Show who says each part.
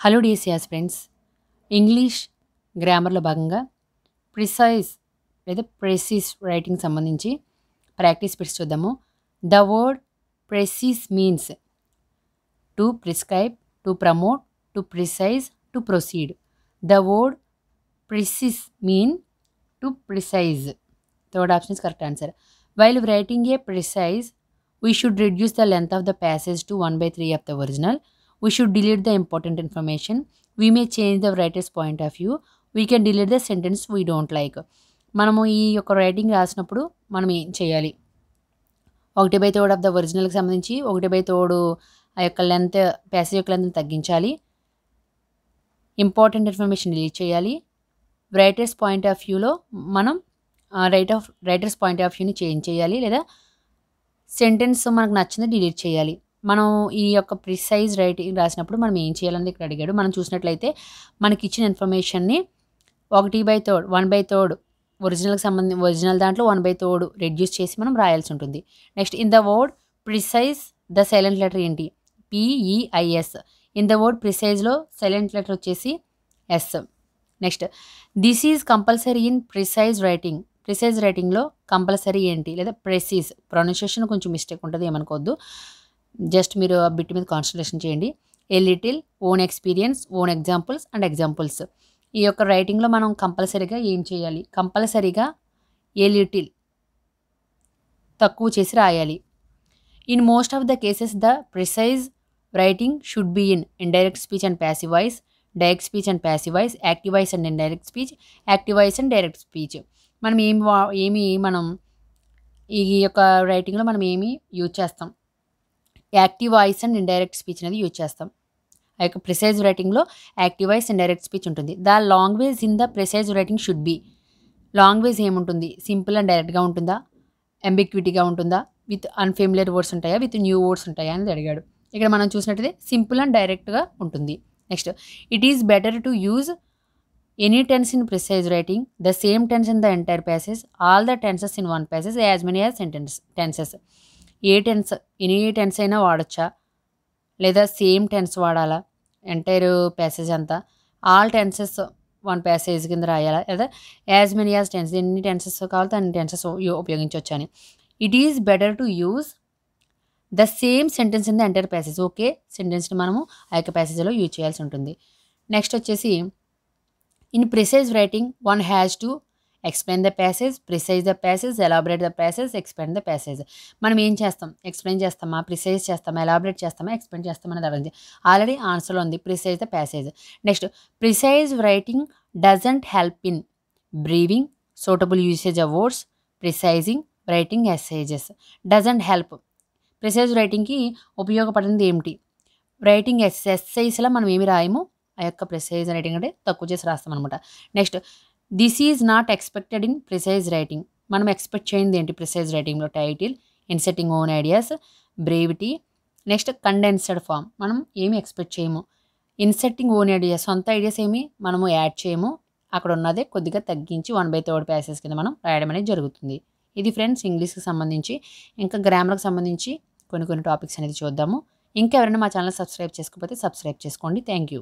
Speaker 1: Hello డిఎస్సియాస్ friends, English గ్రామర్లో భాగంగా precise లేదా ప్రెసిస్ writing సంబంధించి ప్రాక్టీస్ బిట్స్ చూద్దాము. The word ప్రెసిస్ means to prescribe, to promote, to precise, to proceed. The word precis mean to precise. Third option is correct answer. While writing A precise, we should reduce the length of the passage to 1/3 of the original. We should delete the important information. We may change the writer's point of view. We can delete the sentence we don't like. మనము ఈ యొక్క writing రాసినప్పుడు మనం ఏం చేయాలి? 1/3 of the ఒరిజినల్కి సంబంధించి 1/3 ఆ యొక్క లెంత్, ప్యాసేజ్ యొక్క లెంత్ని తగ్గించాలి. ఇంపార్టెంట్ ఇన్ఫర్మేషన్ డిలీట్ చేయాలి. రైటర్స్ పాయింట్ ఆఫ్ వ్యూలో మనం రైటర్స్ పాయింట్ ఆఫ్ వ్యూని చేంజ్ చేయాలి, లేదా సెంటెన్స్ మనకు నచ్చింది డిలీట్ చేయాలి. మనం ఈ యొక్క ప్రిసైజ్ రైటింగ్ రాసినప్పుడు మనం ఏం చేయాలని ఇక్కడ అడిగాడు. మనం చూసినట్లయితే మనకి ఇచ్చిన ఇన్ఫర్మేషన్ని 1/3 ఒరిజినల్ దాంట్లో 1/3 రెడ్యూస్ చేసి మనం రాయాల్సి ఉంటుంది. Next, in the word precise the silent letter ఏంటి? PEIS. ఇన్ ద వర్డ్ ప్రిసైజ్లో సైలెంట్ లెటర్ వచ్చేసి S. Next, this is compulsory in precise writing. Precise రైటింగ్లో కంపల్సరీ ఏంటి? లేదా ప్రెసిస్. ప్రొనౌన్సియేషన్ కొంచెం మిస్టేక్ ఉంటుంది, ఏమనుకోవద్దు. జస్ట్ మీరు ఆ బిట్ మీద కాన్సన్ట్రేషన్ చేయండి. A little, own experience, own examples and examples. ఈ యొక్క రైటింగ్లో మనం కంపల్సరీగా ఏం చేయాలి? కంపల్సరీగా ఏ లిటిల్ తక్కువ చేసి రాయాలి. In most of the cases the precise writing should be in indirect speech and passive voice, direct speech and passive voice, active voice and indirect speech, active voice and direct speech. మనం మనం ఈ యొక్క రైటింగ్లో మనం ఏమి use చేస్తాం? Active voice and indirect speech అనేది use చేస్తాం. ఆ యొక్క ప్రిసైజ్ రైటింగ్లో active voice and direct speech ఉంటుంది. The language in the precise writing should B. Language ఏముంటుంది? సింపుల్ అండ్ డైరెక్ట్గా ఉంటుందా? అంబిక్విటీగా ఉంటుందా? విత్ అన్ఫెమిలియర్ వర్డ్స్ ఉంటాయా? విత్ న్యూ వర్డ్స్ ఉంటాయా అనేది అడిగాడు. ఇక్కడ మనం చూసినట్టయితే సింపుల్ అండ్ డైరెక్ట్గా ఉంటుంది. Next, it is better to use any tense in precise writing, the same tense in the entire passage, all the tenses in one passage, as many as tenses. Any tense అయినా వాడచ్చా, లేదా same tense వాడాలా? Entire passage అంతా, all tenses one passage కింద రాయాలా, లేదా as many as tense, ఎన్ని tenses కావాలో అన్ని టెన్సెస్ ఉపయోగించవచ్చు అని. It is better to use the same sentence in the entire passage. Okay సెంటెన్స్ని మనము ఆ యొక్క ప్యాసేజ్లో యూజ్ చేయాల్సి ఉంటుంది. నెక్స్ట్ వచ్చేసి, in precise writing one has to explain the passage, precise the passage, elaborate the passage, explain the passage. మనం ఏం చేస్తాం? Explain చేస్తామా, ప్రిసైజ్ చేస్తామా, ఎలాబరేట్ చేస్తామా, ఎక్స్ప్లెయిన్ చేస్తామా అనేది అడిగింది. ఆల్రెడీ ఆన్సర్లో ఉంది precise the passage. Next, precise writing doesn't help in briefing, suitable usage of words, precising, writing essays. Doesn't help. Precise రైటింగ్కి ఉపయోగపడింది ఏమిటి? రైటింగ్ ఎస్సైస్లో మనం ఏమి రాయము, ఆ యొక్క ప్రిసైజ్ రైటింగ్ అంటే తక్కువ చేసి రాస్తాం అనమాట. Next, this is not expected in precise writing. మనం ఎక్స్పెక్ట్ చేయింది ఏంటి ప్రిసైజ్ రైటింగ్లో? Title, inserting own ideas, brevity. Next, condensed form. మనం ఏమి ఎక్స్పెక్ట్ చేయము. ఇన్సెట్టింగ్ ఓన్ ఐడియాస్, సొంత ఐడియాస్ ఏమి మనము యాడ్ చేయము. అక్కడ ఉన్నదే కొద్దిగా తగ్గించి 1/3 ప్యాసేజ్ కింద మనం రాయడం అనేది జరుగుతుంది. ఇది ఫ్రెండ్స్ ఇంగ్లీష్కి సంబంధించి. ఇంకా గ్రామర్కి సంబంధించి కొన్ని టాపిక్స్ అనేది చూద్దాము. ఇంకా ఎవరైనా మా ఛానల్ సబ్స్క్రైబ్ చేసుకోకపోతే సబ్స్క్రైబ్ చేసుకోండి. Thank you.